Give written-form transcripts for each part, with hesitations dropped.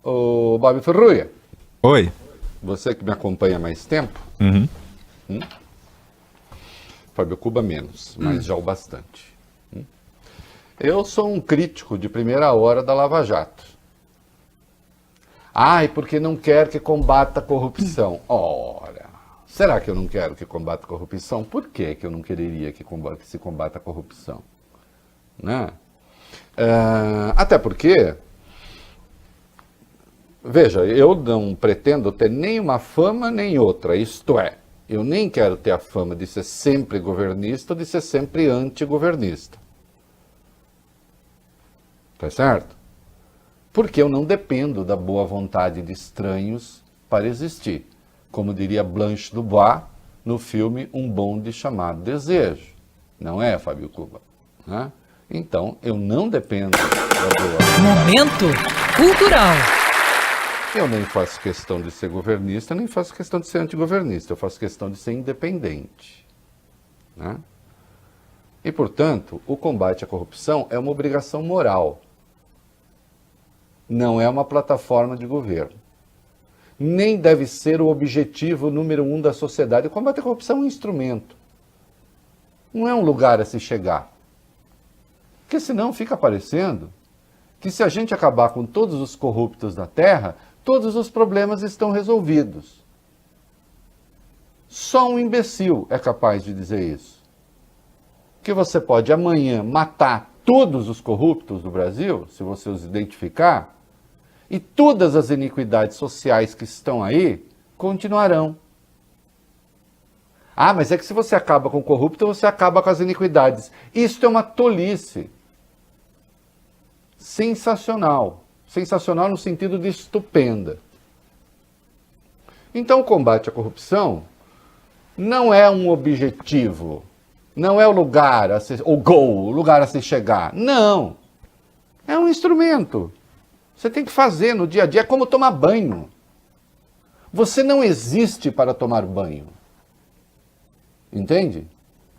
Ô, Bob Ferruia, Oi. você que me acompanha há mais tempo, Uhum. Fábio Cuba menos, mas já o bastante. Eu sou um crítico de primeira hora da Lava Jato. Ai, porque não quer que combata a corrupção. Ora, será que eu não quero que combata a corrupção? Por que eu não quereria que se combata a corrupção? Né? Até porque, veja, eu não pretendo ter nem uma fama nem outra, isto é, eu nem quero ter a fama de ser sempre governista ou de ser sempre antigovernista. Tá certo? Porque eu não dependo da boa vontade de estranhos para existir. Como diria Blanche Dubois no filme Um Bonde Chamado Desejo. Não é, Fábio Cuba? Né? Então, eu não dependo da boa vontade. Momento cultural. Eu nem faço questão de ser governista, nem faço questão de ser antigovernista. Eu faço questão de ser independente. Né? E, portanto, o combate à corrupção é uma obrigação moral. Não é uma plataforma de governo. Nem deve ser o objetivo número 1 da sociedade. O combate à corrupção é um instrumento. Não é um lugar a se chegar. Porque senão fica parecendo que se a gente acabar com todos os corruptos da terra, todos os problemas estão resolvidos. Só um imbecil é capaz de dizer isso. Que você pode amanhã matar todos os corruptos do Brasil, se você os identificar, e todas as iniquidades sociais que estão aí continuarão. Ah, mas é que se você acaba com o corrupto, você acaba com as iniquidades. Isso é uma tolice. Sensacional. Sensacional no sentido de estupenda. Então, o combate à corrupção não é um objetivo, não é o lugar, o goal, o lugar a se chegar. Não. É um instrumento. Você tem que fazer no dia a dia, é como tomar banho. Você não existe para tomar banho. Entende?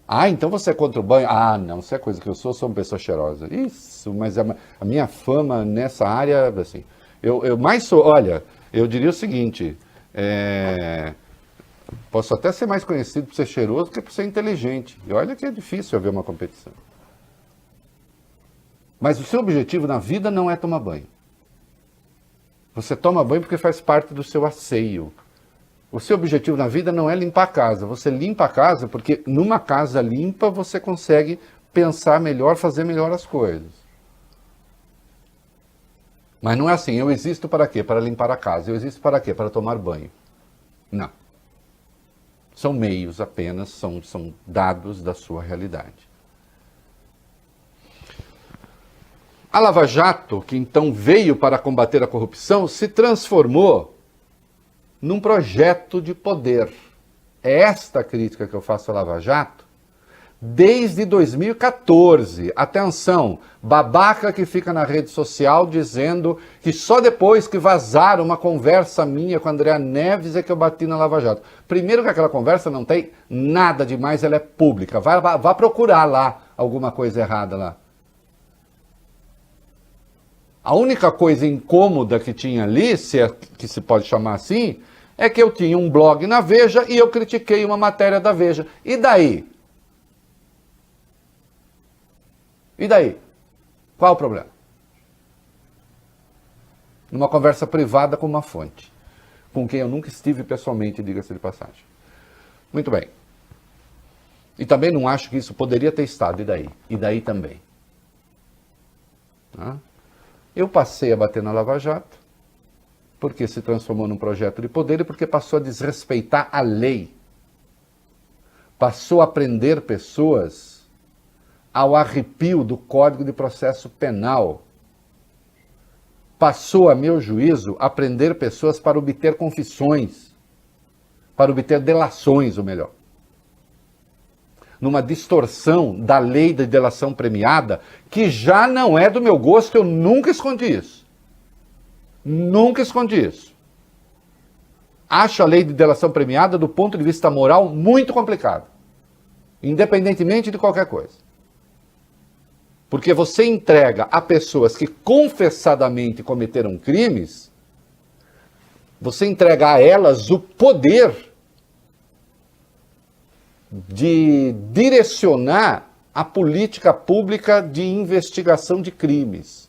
Ah, então você é contra o banho? Ah, não, se é coisa que eu sou uma pessoa cheirosa. Isso, mas a minha fama nessa área, assim, eu mais sou, olha, eu diria o seguinte, posso até ser mais conhecido por ser cheiroso do que por ser inteligente. E olha que é difícil haver uma competição. Mas o seu objetivo na vida não é tomar banho. Você toma banho porque faz parte do seu asseio. O seu objetivo na vida não é limpar a casa. Você limpa a casa porque numa casa limpa você consegue pensar melhor, fazer melhor as coisas. Mas não é assim, eu existo para quê? Para limpar a casa. Eu existo para quê? Para tomar banho. Não. São meios apenas, são dados da sua realidade. A Lava Jato, que então veio para combater a corrupção, se transformou num projeto de poder. É esta a crítica que eu faço à Lava Jato desde 2014. Atenção, babaca que fica na rede social dizendo que só depois que vazaram uma conversa minha com a Andréa Neves é que eu bati na Lava Jato. Primeiro que aquela conversa não tem nada demais, ela é pública. Vá procurar lá alguma coisa errada lá. A única coisa incômoda que tinha ali, se é que se pode chamar assim, é que eu tinha um blog na Veja e eu critiquei uma matéria da Veja. E daí? E daí? Qual o problema? Numa conversa privada com uma fonte, com quem eu nunca estive pessoalmente, diga-se de passagem. Muito bem. E também não acho que isso poderia ter estado. E daí? E daí também. Eu passei a bater na Lava Jato, porque se transformou num projeto de poder e porque passou a desrespeitar a lei. Passou a prender pessoas ao arrepio do Código de Processo Penal. Passou, a meu juízo, a prender pessoas para obter confissões, para obter delações, ou melhor. Numa distorção da lei de delação premiada, que já não é do meu gosto, eu nunca escondi isso. Nunca escondi isso. Acho a lei de delação premiada, do ponto de vista moral, muito complicada. Independentemente de qualquer coisa. Porque você entrega a pessoas que confessadamente cometeram crimes você entrega a elas o poder de direcionar a política pública de investigação de crimes.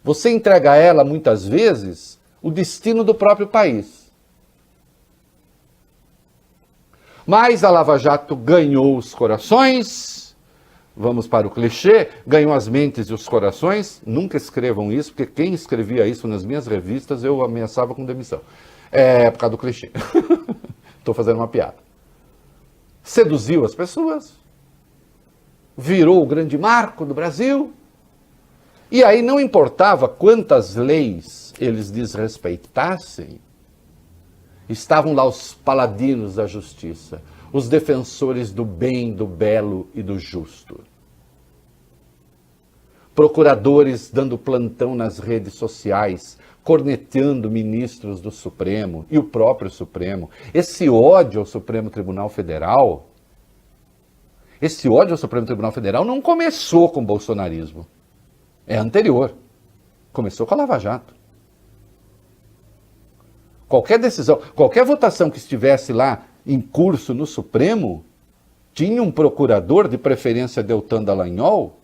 Você entrega a ela, muitas vezes, o destino do próprio país. Mas a Lava Jato ganhou os corações, vamos para o clichê, ganhou as mentes e os corações. Nunca escrevam isso, porque quem escrevia isso nas minhas revistas, eu ameaçava com demissão. É por causa do clichê. Estou fazendo uma piada. Seduziu as pessoas, virou o grande marco do Brasil, e aí não importava quantas leis eles desrespeitassem, estavam lá os paladinos da justiça, os defensores do bem, do belo e do justo. Procuradores dando plantão nas redes sociais, corneteando ministros do Supremo e o próprio Supremo. Esse ódio ao Supremo Tribunal Federal, não começou com o bolsonarismo. É anterior. Começou com a Lava Jato. Qualquer decisão, qualquer votação que estivesse lá em curso no Supremo, tinha um procurador, de preferência Deltan Dallagnol,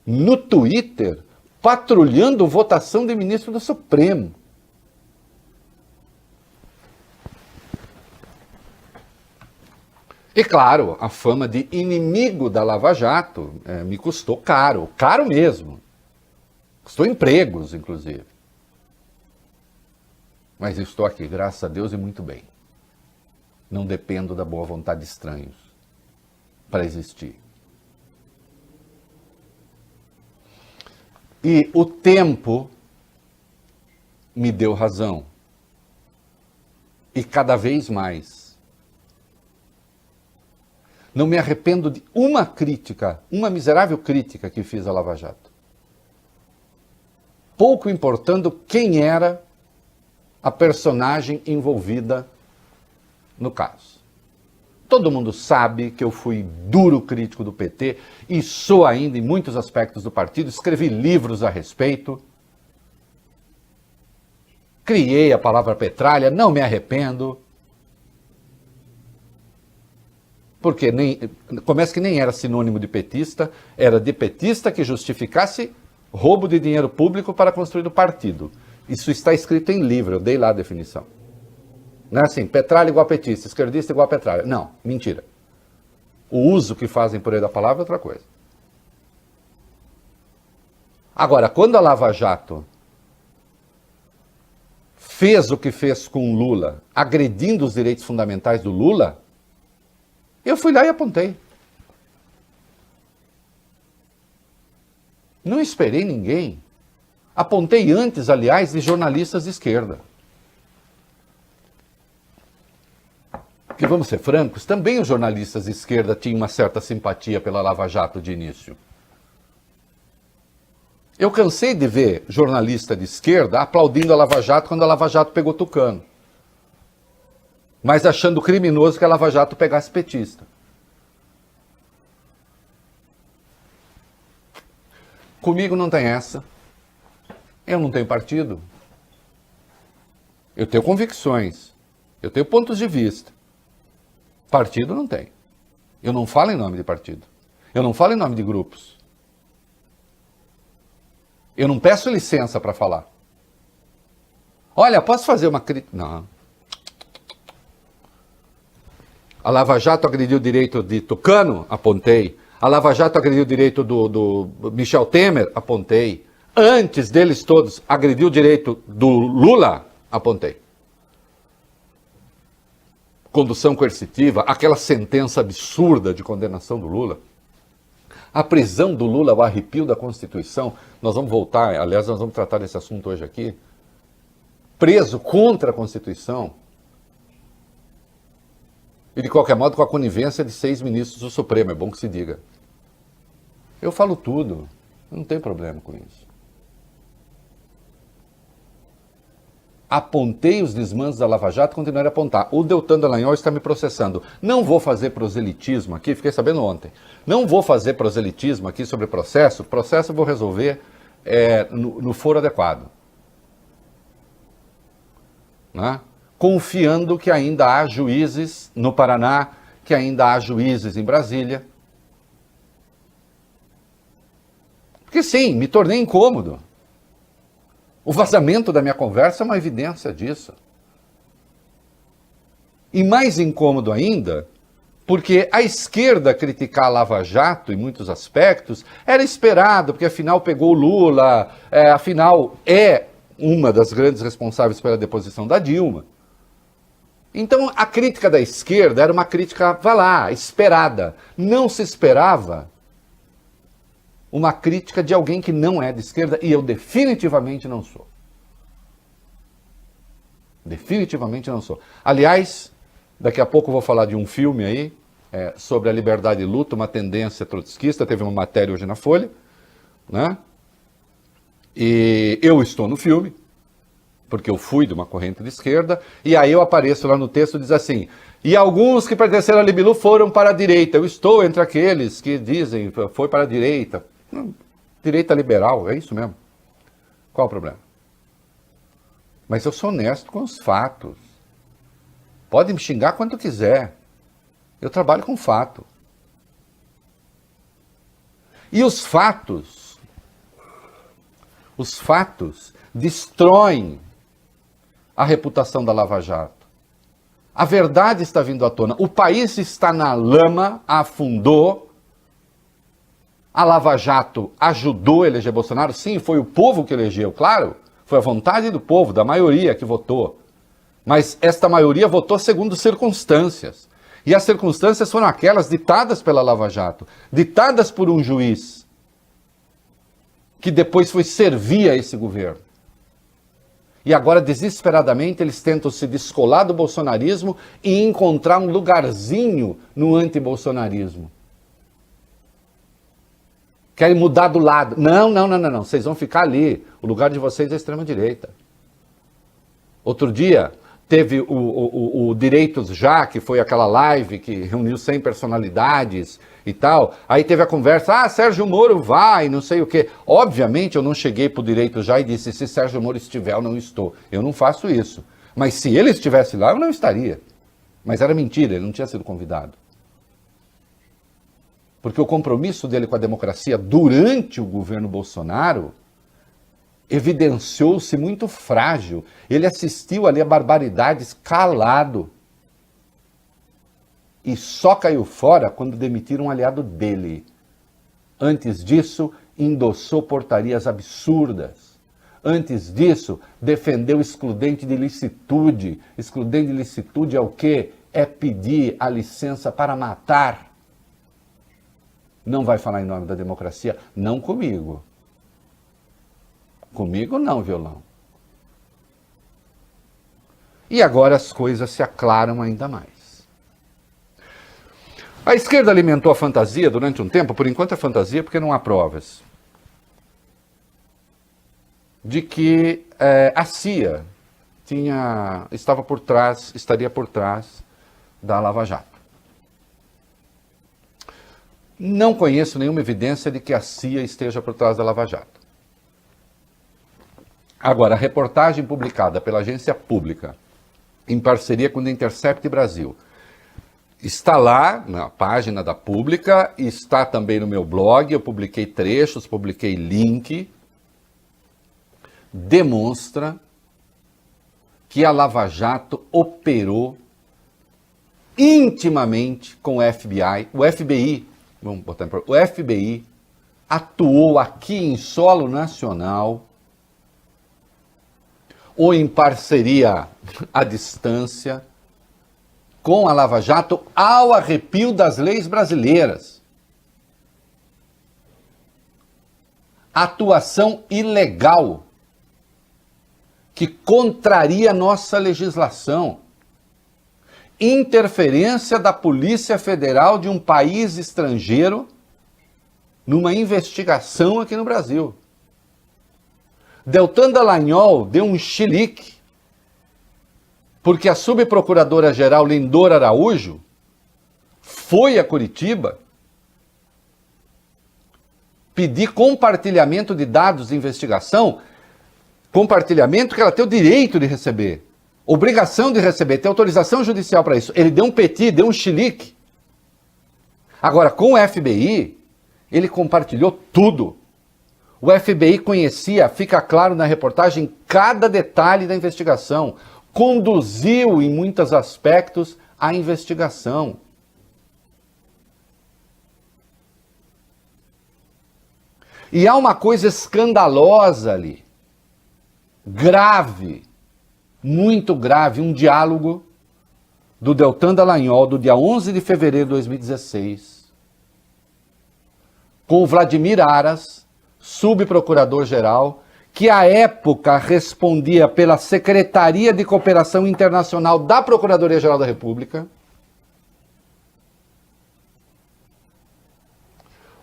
no Twitter, patrulhando votação de ministro do Supremo. E claro, a fama de inimigo da Lava Jato me custou caro, caro mesmo. Custou empregos, inclusive. Mas estou aqui, graças a Deus, e muito bem. Não dependo da boa vontade de estranhos para existir. E o tempo me deu razão. E cada vez mais. Não me arrependo de uma crítica, uma miserável crítica que fiz à Lava Jato. Pouco importando quem era a personagem envolvida no caso. Todo mundo sabe que eu fui duro crítico do PT e sou ainda em muitos aspectos do partido. Escrevi livros a respeito. Criei a palavra petralha, não me arrependo. Porque começa que nem era sinônimo de petista, era de petista que justificasse roubo de dinheiro público para construir o partido. Isso está escrito em livro, eu dei lá a definição. Não é assim, petralha igual petista, esquerdista igual petralha. Não, mentira. O uso que fazem por aí da palavra é outra coisa. Agora, quando a Lava Jato fez o que fez com o Lula, agredindo os direitos fundamentais do Lula, eu fui lá e apontei. Não esperei ninguém. Apontei antes, aliás, de jornalistas de esquerda. Porque, vamos ser francos, também os jornalistas de esquerda tinham uma certa simpatia pela Lava Jato de início. Eu cansei de ver jornalista de esquerda aplaudindo a Lava Jato quando a Lava Jato pegou Tucano. Mas achando criminoso que a Lava Jato pegasse petista. Comigo não tem essa. Eu não tenho partido. Eu tenho convicções. Eu tenho pontos de vista. Partido não tem. Eu não falo em nome de partido. Eu não falo em nome de grupos. Eu não peço licença para falar. Olha, posso fazer uma crítica? Não. A Lava Jato agrediu o direito de Tucano? Apontei. A Lava Jato agrediu o direito do Michel Temer? Apontei. Antes deles todos, agrediu o direito do Lula? Apontei. Condução coercitiva, aquela sentença absurda de condenação do Lula. A prisão do Lula, o arrepio da Constituição. Nós vamos voltar, aliás, nós vamos tratar desse assunto hoje aqui. Preso contra a Constituição. E, de qualquer modo, com a conivência de 6 ministros do Supremo, é bom que se diga. Eu falo tudo, eu não tenho problema com isso. Apontei os desmandos da Lava Jato, continuarei a apontar. O Deltan Dallagnol está me processando. Não vou fazer proselitismo aqui, fiquei sabendo ontem. Não vou fazer proselitismo aqui sobre processo. Processo eu vou resolver no foro adequado. né? Confiando que ainda há juízes no Paraná, que ainda há juízes em Brasília. Porque sim, me tornei incômodo. O vazamento da minha conversa é uma evidência disso. E mais incômodo ainda, porque a esquerda criticar a Lava Jato em muitos aspectos era esperado, porque afinal pegou o Lula, afinal é uma das grandes responsáveis pela deposição da Dilma. Então a crítica da esquerda era uma crítica, vá lá, esperada. Não se esperava uma crítica de alguém que não é de esquerda, e eu definitivamente não sou. Definitivamente não sou. Aliás, daqui a pouco eu vou falar de um filme aí, sobre a liberdade e luta, uma tendência trotskista, teve uma matéria hoje na Folha, né? E eu estou no filme, porque eu fui de uma corrente de esquerda, e aí eu apareço lá no texto e diz assim, e alguns que pertenceram a Libilu foram para a direita. Eu estou entre aqueles que dizem, foi para a direita. Direita liberal, é isso mesmo. Qual o problema? Mas eu sou honesto com os fatos. Pode me xingar quanto quiser. Eu trabalho com fato. E os fatos destroem a reputação da Lava Jato. A verdade está vindo à tona. O país está na lama, afundou. A Lava Jato ajudou a eleger Bolsonaro? Sim, foi o povo que elegeu, claro. Foi a vontade do povo, da maioria que votou. Mas esta maioria votou segundo circunstâncias. E as circunstâncias foram aquelas ditadas pela Lava Jato, ditadas por um juiz, que depois foi servir a esse governo. E agora, desesperadamente, eles tentam se descolar do bolsonarismo e encontrar um lugarzinho no antibolsonarismo. Querem mudar do lado. Não. Vocês vão ficar ali. O lugar de vocês é a extrema-direita. Outro dia, teve o Direitos Já, que foi aquela live que reuniu 100 personalidades e tal. Aí teve a conversa, Sérgio Moro vai, não sei o quê. Obviamente eu não cheguei pro Direitos Já e disse, se Sérgio Moro estiver, eu não estou. Eu não faço isso. Mas se ele estivesse lá, eu não estaria. Mas era mentira, ele não tinha sido convidado. Porque o compromisso dele com a democracia durante o governo Bolsonaro evidenciou-se muito frágil. Ele assistiu ali a barbaridades calado. E só caiu fora quando demitiram um aliado dele. Antes disso, endossou portarias absurdas. Antes disso, defendeu excludente de licitude. Excludente de licitude é o quê? É pedir a licença para matar. Não vai falar em nome da democracia? Não comigo. Comigo não, violão. E agora as coisas se aclaram ainda mais. A esquerda alimentou a fantasia durante um tempo, por enquanto é fantasia porque não há provas, de que a CIA estaria por trás da Lava Jato. Não conheço nenhuma evidência de que a CIA esteja por trás da Lava Jato. Agora, a reportagem publicada pela agência pública, em parceria com o Intercept Brasil, está lá na página da Pública, está também no meu blog, eu publiquei trechos, publiquei link, demonstra que a Lava Jato operou intimamente com o FBI, o FBI atuou aqui em solo nacional ou em parceria à distância com a Lava Jato ao arrepio das leis brasileiras. Atuação ilegal que contraria nossa legislação. Interferência da Polícia Federal de um país estrangeiro numa investigação aqui no Brasil. Deltan Dallagnol deu um chilique porque a subprocuradora-geral Lindor Araújo foi a Curitiba pedir compartilhamento de dados de investigação, compartilhamento que ela tem o direito de receber. obrigação de receber, tem autorização judicial para isso. Ele deu um petit, deu um chilique. Agora, com o FBI, ele compartilhou tudo. O FBI conhecia, fica claro na reportagem, cada detalhe da investigação. Conduziu, em muitos aspectos, a investigação. E há uma coisa escandalosa ali. Grave. Muito grave. Um diálogo do Deltan Dallagnol, do dia 11 de fevereiro de 2016, com o Vladimir Aras, subprocurador-geral, que à época respondia pela Secretaria de Cooperação Internacional da Procuradoria-Geral da República.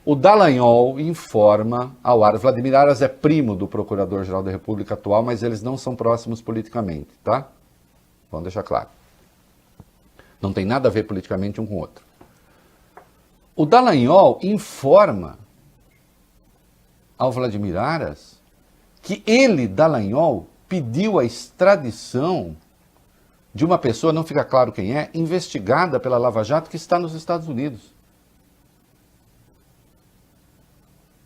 O Dallagnol informa ao Aras. Vladimir Aras é primo do Procurador-Geral da República atual, mas eles não são próximos politicamente, tá? Vamos deixar claro. Não tem nada a ver politicamente um com o outro. O Dallagnol informa ao Vladimir Aras que ele, Dallagnol, pediu a extradição de uma pessoa, não fica claro quem é, investigada pela Lava Jato que está nos Estados Unidos.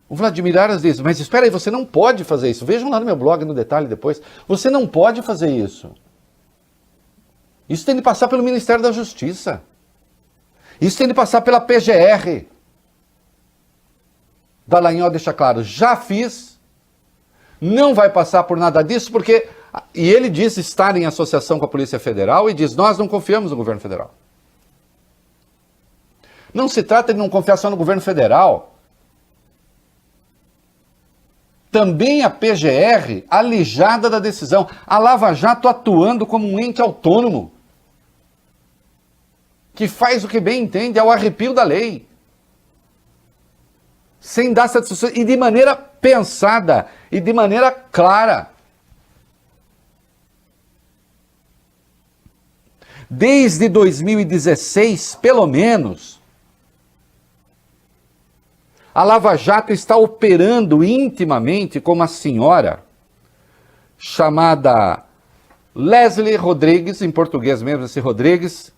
O Vladimir Aras diz, mas espera aí, você não pode fazer isso. Vejam lá no meu blog, no detalhe depois. Você não pode fazer isso. Isso tem de passar pelo Ministério da Justiça. Isso tem de passar pela PGR. Dallagnol deixa claro, já fiz, não vai passar por nada disso, porque... E ele diz estar em associação com a Polícia Federal e diz, nós não confiamos no governo federal. Não se trata de não confiar só no governo federal. Também a PGR, alijada da decisão. A Lava Jato atuando como um ente autônomo, que faz o que bem entende, ao arrepio da lei. Sem dar satisfação, e de maneira pensada, e de maneira clara. Desde 2016, pelo menos, a Lava Jato está operando intimamente com uma senhora chamada Leslie Rodrigues, em português mesmo, esse Rodrigues.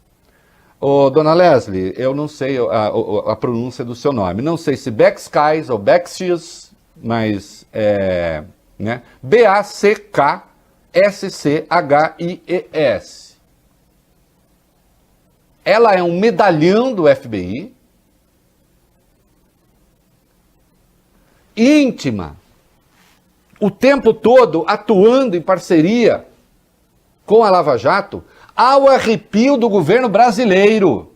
Ô, dona Leslie, eu não sei a pronúncia do seu nome. Não sei se Backskies ou Backskies, mas é... né? B-A-C-K-S-C-H-I-E-S. Ela é um medalhão do FBI, íntima, o tempo todo atuando em parceria com a Lava Jato, ao arrepio do governo brasileiro,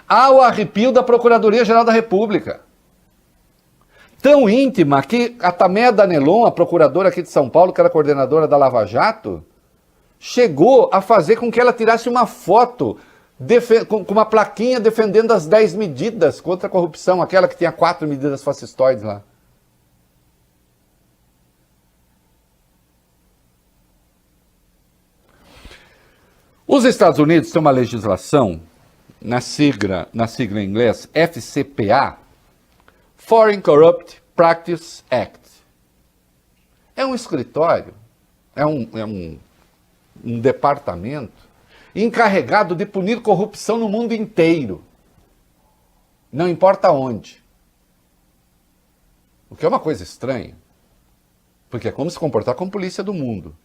ao arrepio da Procuradoria-Geral da República. Tão íntima que a Tameia Danelon, a procuradora aqui de São Paulo, que era coordenadora da Lava Jato, chegou a fazer com que ela tirasse uma foto com uma plaquinha defendendo as 10 medidas contra a corrupção, aquela que tinha 4 medidas fascistoides lá. Os Estados Unidos têm uma legislação, na sigla em inglês, FCPA, Foreign Corrupt Practice Act. É um escritório, é um departamento encarregado de punir corrupção no mundo inteiro. Não importa onde. O que é uma coisa estranha, porque é como se comportar como polícia do mundo.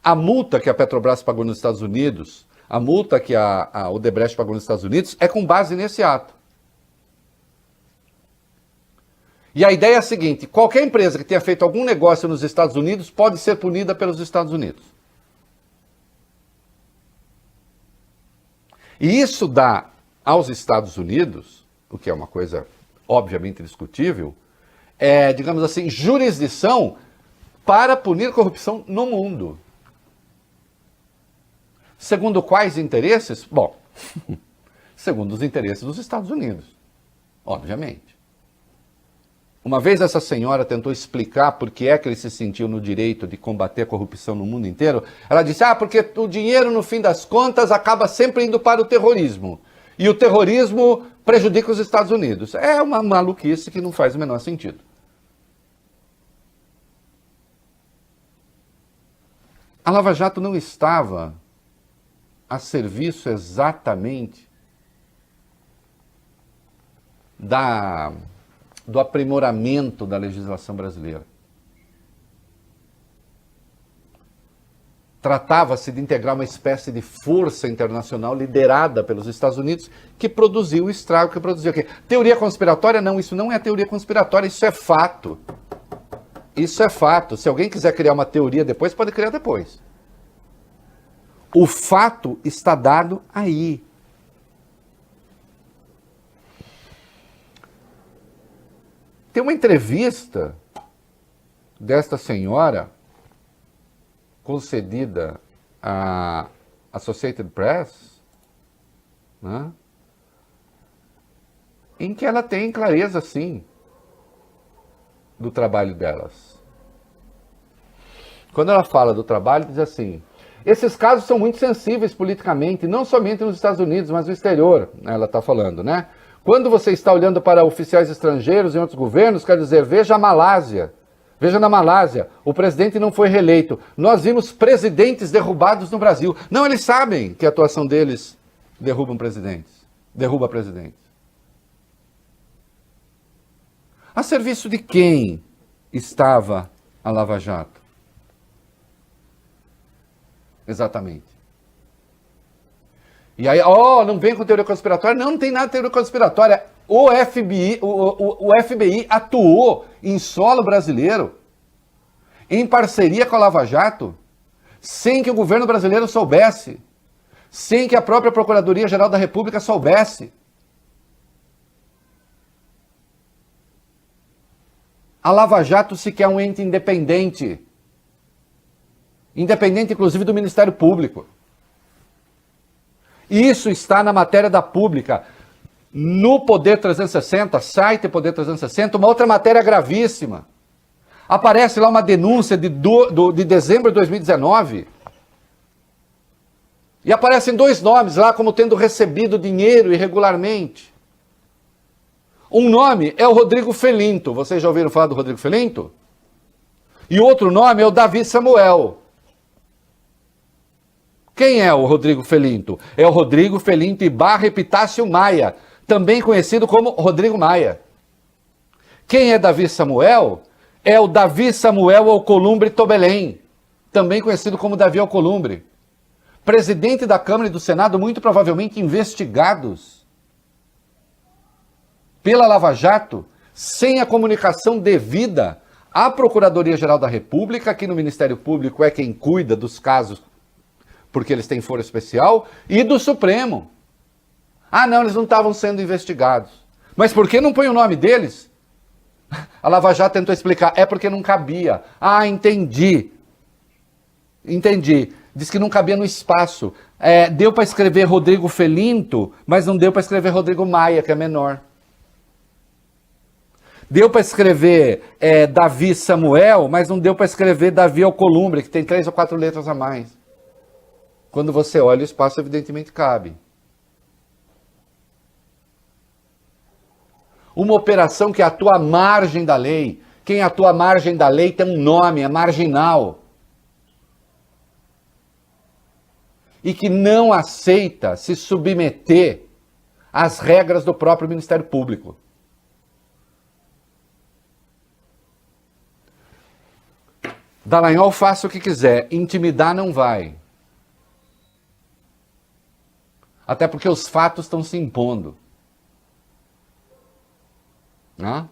A multa que a Petrobras pagou nos Estados Unidos, a multa que a Odebrecht pagou nos Estados Unidos, é com base nesse ato. E a ideia é a seguinte, qualquer empresa que tenha feito algum negócio nos Estados Unidos pode ser punida pelos Estados Unidos. E isso dá aos Estados Unidos, o que é uma coisa obviamente discutível, digamos assim, jurisdição para punir corrupção no mundo. Segundo quais interesses? Bom, segundo os interesses dos Estados Unidos, obviamente. Uma vez essa senhora tentou explicar por que é que ele se sentiu no direito de combater a corrupção no mundo inteiro. Ela disse, porque o dinheiro, no fim das contas, acaba sempre indo para o terrorismo. E o terrorismo prejudica os Estados Unidos. É uma maluquice que não faz o menor sentido. A Lava Jato não estava a serviço exatamente do aprimoramento da legislação brasileira. Tratava-se de integrar uma espécie de força internacional liderada pelos Estados Unidos que produziu o estrago que produziu aqui. Teoria conspiratória? Não, isso não é teoria conspiratória, isso é fato. Isso é fato. Se alguém quiser criar uma teoria depois, pode criar depois. O fato está dado aí. Tem uma entrevista desta senhora concedida à Associated Press, né, em que ela tem clareza, sim, do trabalho delas. Quando ela fala do trabalho, diz assim: esses casos são muito sensíveis politicamente, não somente nos Estados Unidos, mas no exterior, ela está falando, né? Quando você está olhando para oficiais estrangeiros em outros governos, quer dizer, veja a Malásia. Veja na Malásia, o presidente não foi reeleito. Nós vimos presidentes derrubados no Brasil. Não, eles sabem que a atuação deles derruba presidentes. A serviço de quem estava a Lava Jato? Exatamente. E aí, não vem com teoria conspiratória. Não, não tem nada de teoria conspiratória. O FBI atuou em solo brasileiro, em parceria com a Lava Jato, sem que o governo brasileiro soubesse, sem que a própria Procuradoria-Geral da República soubesse. A Lava Jato sequer é um ente independente. Independente, inclusive, do Ministério Público. Isso está na matéria da Pública. No Poder 360, site Poder 360, uma outra matéria gravíssima. Aparece lá uma denúncia de dezembro de 2019. E aparecem 2 nomes lá como tendo recebido dinheiro irregularmente. Um nome é o Rodrigo Felinto. Vocês já ouviram falar do Rodrigo Felinto? E outro nome é o Davi Samuel. Quem é o Rodrigo Felinto? É o Rodrigo Felinto Ibarra Epitácio Maia, também conhecido como Rodrigo Maia. Quem é Davi Samuel? É o Davi Samuel Alcolumbre Tobelém, também conhecido como Davi Alcolumbre. Presidente da Câmara e do Senado, muito provavelmente investigados pela Lava Jato, sem a comunicação devida à Procuradoria-Geral da República, que no Ministério Público é quem cuida dos casos, porque eles têm foro especial, e do Supremo. Ah, não, eles não estavam sendo investigados. Mas por que não põe o nome deles? A Lava Jato tentou explicar. É porque não cabia. Ah, entendi. Diz que não cabia no espaço. Deu para escrever Rodrigo Felinto, mas não deu para escrever Rodrigo Maia, que é menor. Deu para escrever Davi Samuel, mas não deu para escrever Davi Alcolumbre, que tem 3 ou 4 letras a mais. Quando você olha, o espaço evidentemente cabe. Uma operação que atua à margem da lei. Quem atua à margem da lei tem um nome, é marginal. E que não aceita se submeter às regras do próprio Ministério Público. Dallagnol faça o que quiser, intimidar não vai. Até porque os fatos estão se impondo. Né?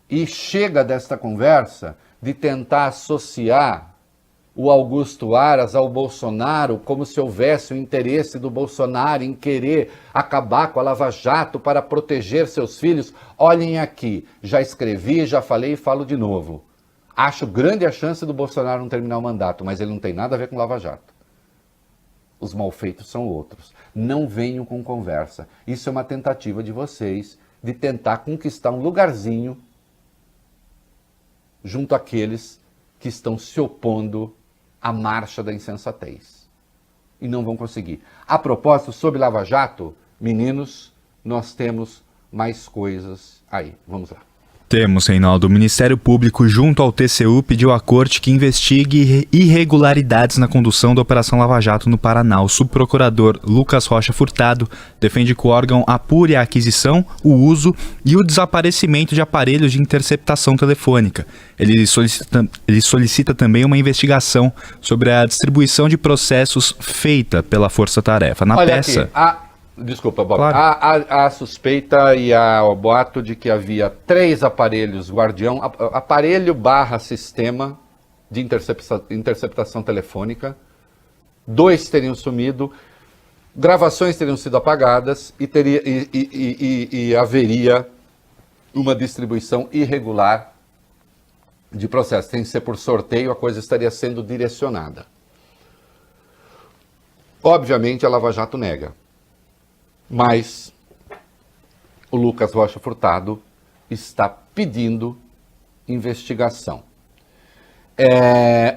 E chega desta conversa de tentar associar o Augusto Aras ao Bolsonaro como se houvesse o interesse do Bolsonaro em querer acabar com a Lava Jato para proteger seus filhos. Olhem aqui, já escrevi, já falei e falo de novo. Acho grande a chance do Bolsonaro não terminar o mandato, mas ele não tem nada a ver com Lava Jato. Os malfeitos são outros. Não venham com conversa. Isso é uma tentativa de vocês de tentar conquistar um lugarzinho junto àqueles que estão se opondo à marcha da insensatez. E não vão conseguir. A propósito, sobre Lava Jato, meninos, nós temos mais coisas aí. Vamos lá. Temos, Reinaldo. O Ministério Público, junto ao TCU, pediu à Corte que investigue irregularidades na condução da Operação Lava Jato no Paraná. O subprocurador Lucas Rocha Furtado defende que o órgão apure a aquisição, o uso e o desaparecimento de aparelhos de interceptação telefônica. Ele solicita também uma investigação sobre a distribuição de processos feita pela Força Tarefa. Na Olha peça... aqui, desculpa, Bob. Claro. A suspeita e o boato de que havia 3 aparelhos guardião, aparelho / sistema de interceptação telefônica, 2 teriam sumido, gravações teriam sido apagadas e haveria uma distribuição irregular de processos. Tem que ser por sorteio, a coisa estaria sendo direcionada. Obviamente a Lava Jato nega. Mas o Lucas Rocha Furtado está pedindo investigação.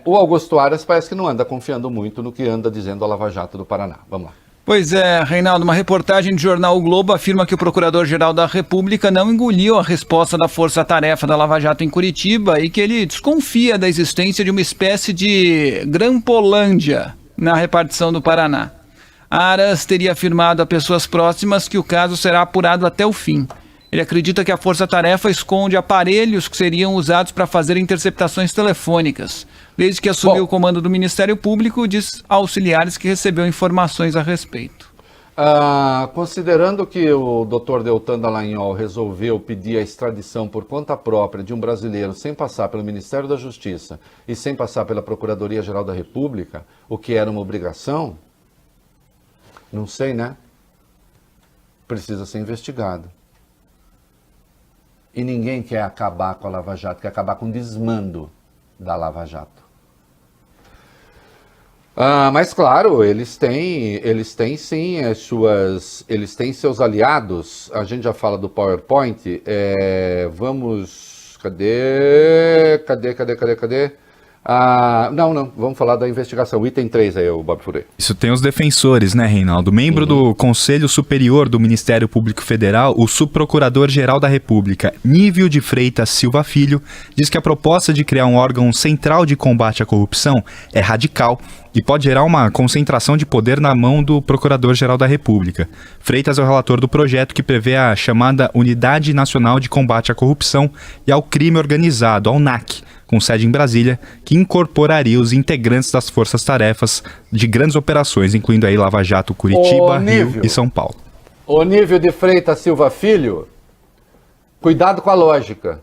O Augusto Aras parece que não anda confiando muito no que anda dizendo a Lava Jato do Paraná. Vamos lá. Pois é, Reinaldo, uma reportagem do jornal O Globo afirma que o Procurador-Geral da República não engoliu a resposta da Força Tarefa da Lava Jato em Curitiba e que ele desconfia da existência de uma espécie de Grampolândia na repartição do Paraná. Aras teria afirmado a pessoas próximas que o caso será apurado até o fim. Ele acredita que a Força Tarefa esconde aparelhos que seriam usados para fazer interceptações telefônicas. Desde que assumiu o comando do Ministério Público, diz a auxiliares que recebeu informações a respeito. Considerando que o Dr. Deltan Dallagnol resolveu pedir a extradição por conta própria de um brasileiro sem passar pelo Ministério da Justiça e sem passar pela Procuradoria-Geral da República, o que era uma obrigação, não sei, né? Precisa ser investigado. E ninguém quer acabar com a Lava Jato, quer acabar com o desmando da Lava Jato. Mas claro, eles têm sim eles têm seus aliados. A gente já fala do PowerPoint. Cadê? Não, vamos falar da investigação. O item 3 aí, o Bob Furê. Isso tem os defensores, né, Reinaldo? Membro do Conselho Superior do Ministério Público Federal, o subprocurador-geral da República, Nívio de Freitas Silva Filho, diz que a proposta de criar um órgão central de combate à corrupção é radical e pode gerar uma concentração de poder na mão do Procurador-Geral da República. Freitas é o relator do projeto que prevê a chamada Unidade Nacional de Combate à Corrupção e ao Crime Organizado, a UNAC, com sede em Brasília, que incorporaria os integrantes das forças-tarefas de grandes operações, incluindo aí Lava Jato, Curitiba, Rio e São Paulo. Ô Nívio de Freitas Silva Filho, cuidado com a lógica.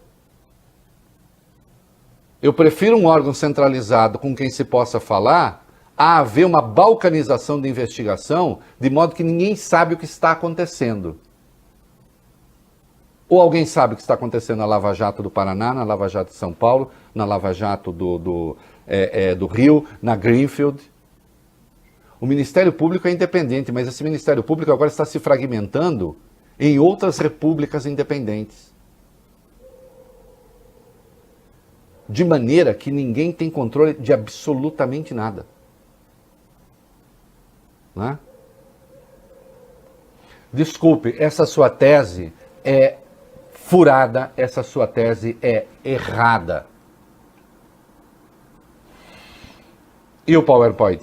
Eu prefiro um órgão centralizado com quem se possa falar a haver uma balcanização da investigação, de modo que ninguém sabe o que está acontecendo. Ou alguém sabe o que está acontecendo na Lava Jato do Paraná, na Lava Jato de São Paulo, na Lava Jato do Rio, na Greenfield. O Ministério Público é independente, mas esse Ministério Público agora está se fragmentando em outras repúblicas independentes. De maneira que ninguém tem controle de absolutamente nada. Né? Desculpe, essa sua tese é furada, essa sua tese é errada. E o PowerPoint?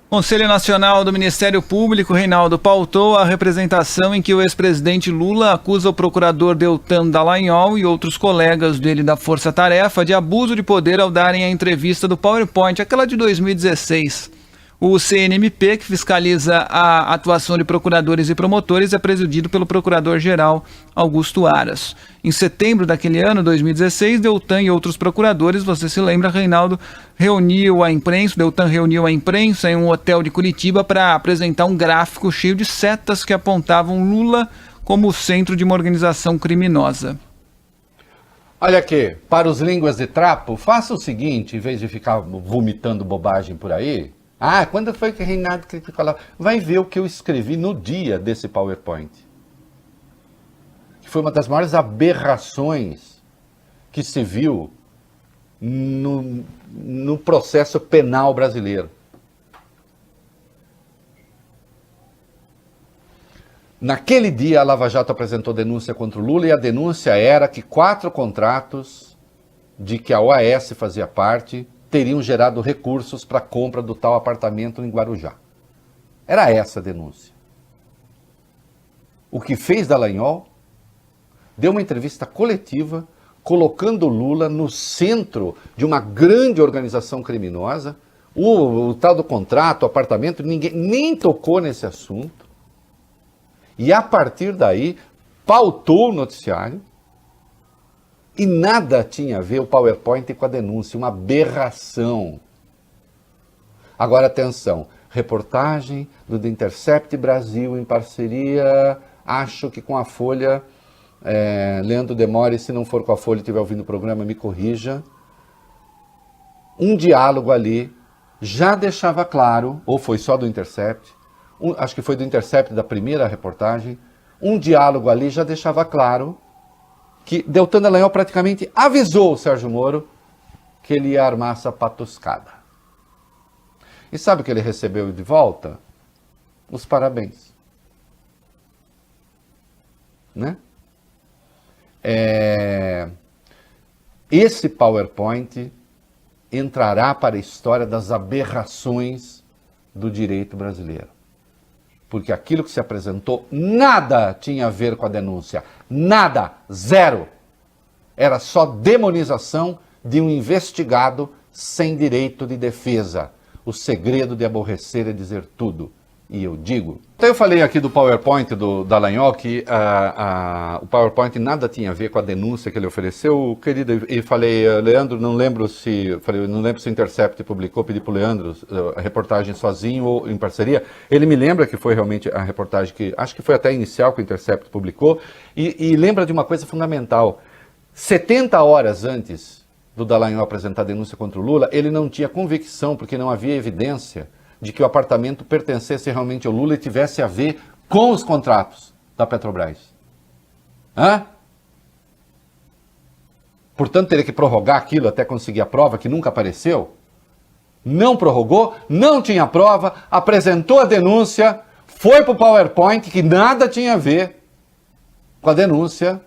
Conselho Nacional do Ministério Público, Reinaldo, pautou a representação em que o ex-presidente Lula acusa o procurador Deltan Dallagnol e outros colegas dele da Força Tarefa de abuso de poder ao darem a entrevista do PowerPoint, aquela de 2016. O CNMP, que fiscaliza a atuação de procuradores e promotores, é presidido pelo procurador-geral Augusto Aras. Em setembro daquele ano, 2016, Deltan e outros procuradores, você se lembra, Reinaldo, Deltan reuniu a imprensa em um hotel de Curitiba para apresentar um gráfico cheio de setas que apontavam Lula como o centro de uma organização criminosa. Olha aqui, para os línguas de trapo, faça o seguinte, em vez de ficar vomitando bobagem por aí. Quando foi que Reinaldo criticou lá? Vai ver o que eu escrevi no dia desse PowerPoint. Que foi uma das maiores aberrações que se viu no processo penal brasileiro. Naquele dia, a Lava Jato apresentou denúncia contra o Lula e a denúncia era que 4 contratos de que a OAS fazia parte teriam gerado recursos para a compra do tal apartamento em Guarujá. Era essa a denúncia. O que fez Dallagnol? Deu uma entrevista coletiva colocando o Lula no centro de uma grande organização criminosa. O tal do contrato, o apartamento, ninguém nem tocou nesse assunto. E a partir daí, pautou o noticiário e nada tinha a ver o PowerPoint com a denúncia, uma aberração. Agora atenção, reportagem do The Intercept Brasil em parceria, acho que com a Folha, Leandro Demore, se não for com a Folha e estiver ouvindo o programa, me corrija. Um diálogo ali já deixava claro, ou foi só do Intercept, acho que foi do Intercept da primeira reportagem, um diálogo ali já deixava claro que Deltan Dallagnol praticamente avisou o Sérgio Moro que ele ia armar essa patuscada. E sabe o que ele recebeu de volta? Os parabéns. Né? Esse PowerPoint entrará para a história das aberrações do direito brasileiro. Porque aquilo que se apresentou nada tinha a ver com a denúncia. Nada, zero. Era só demonização de um investigado sem direito de defesa. O segredo de aborrecer é dizer tudo. E eu digo. Então eu falei aqui do PowerPoint do Dallagnol, que o PowerPoint nada tinha a ver com a denúncia que ele ofereceu, querido, e falei, Leandro, não lembro se o Intercept publicou, pedi para o Leandro a reportagem sozinho ou em parceria. Ele me lembra que foi realmente a reportagem que, acho que foi até inicial que o Intercept publicou, e lembra de uma coisa fundamental. 70 horas antes do Dallagnol apresentar a denúncia contra o Lula, ele não tinha convicção, porque não havia evidência de que o apartamento pertencesse realmente ao Lula e tivesse a ver com os contratos da Petrobras. Portanto, teria que prorrogar aquilo até conseguir a prova, que nunca apareceu. Não prorrogou, não tinha prova, apresentou a denúncia, foi para o PowerPoint, que nada tinha a ver com a denúncia,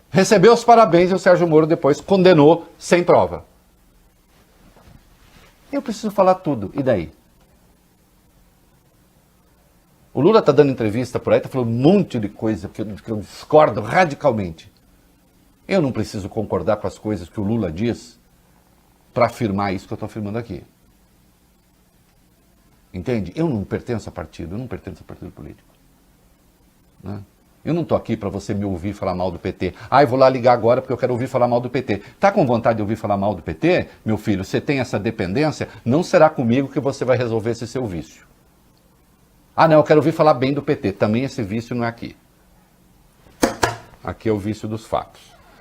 recebeu os parabéns e o Sérgio Moro depois condenou sem prova. Eu preciso falar tudo, e daí? O Lula está dando entrevista por aí, está falando um monte de coisa que eu discordo radicalmente. Eu não preciso concordar com as coisas que o Lula diz para afirmar isso que eu estou afirmando aqui. Entende? Eu não pertenço a partido, eu não pertenço a partido político. Né? Eu não estou aqui para você me ouvir falar mal do PT. Eu vou lá ligar agora porque eu quero ouvir falar mal do PT. Está com vontade de ouvir falar mal do PT? Meu filho, você tem essa dependência? Não será comigo que você vai resolver esse seu vício. Não, eu quero ouvir falar bem do PT. Também esse vício não é aqui. Aqui é o vício dos fatos.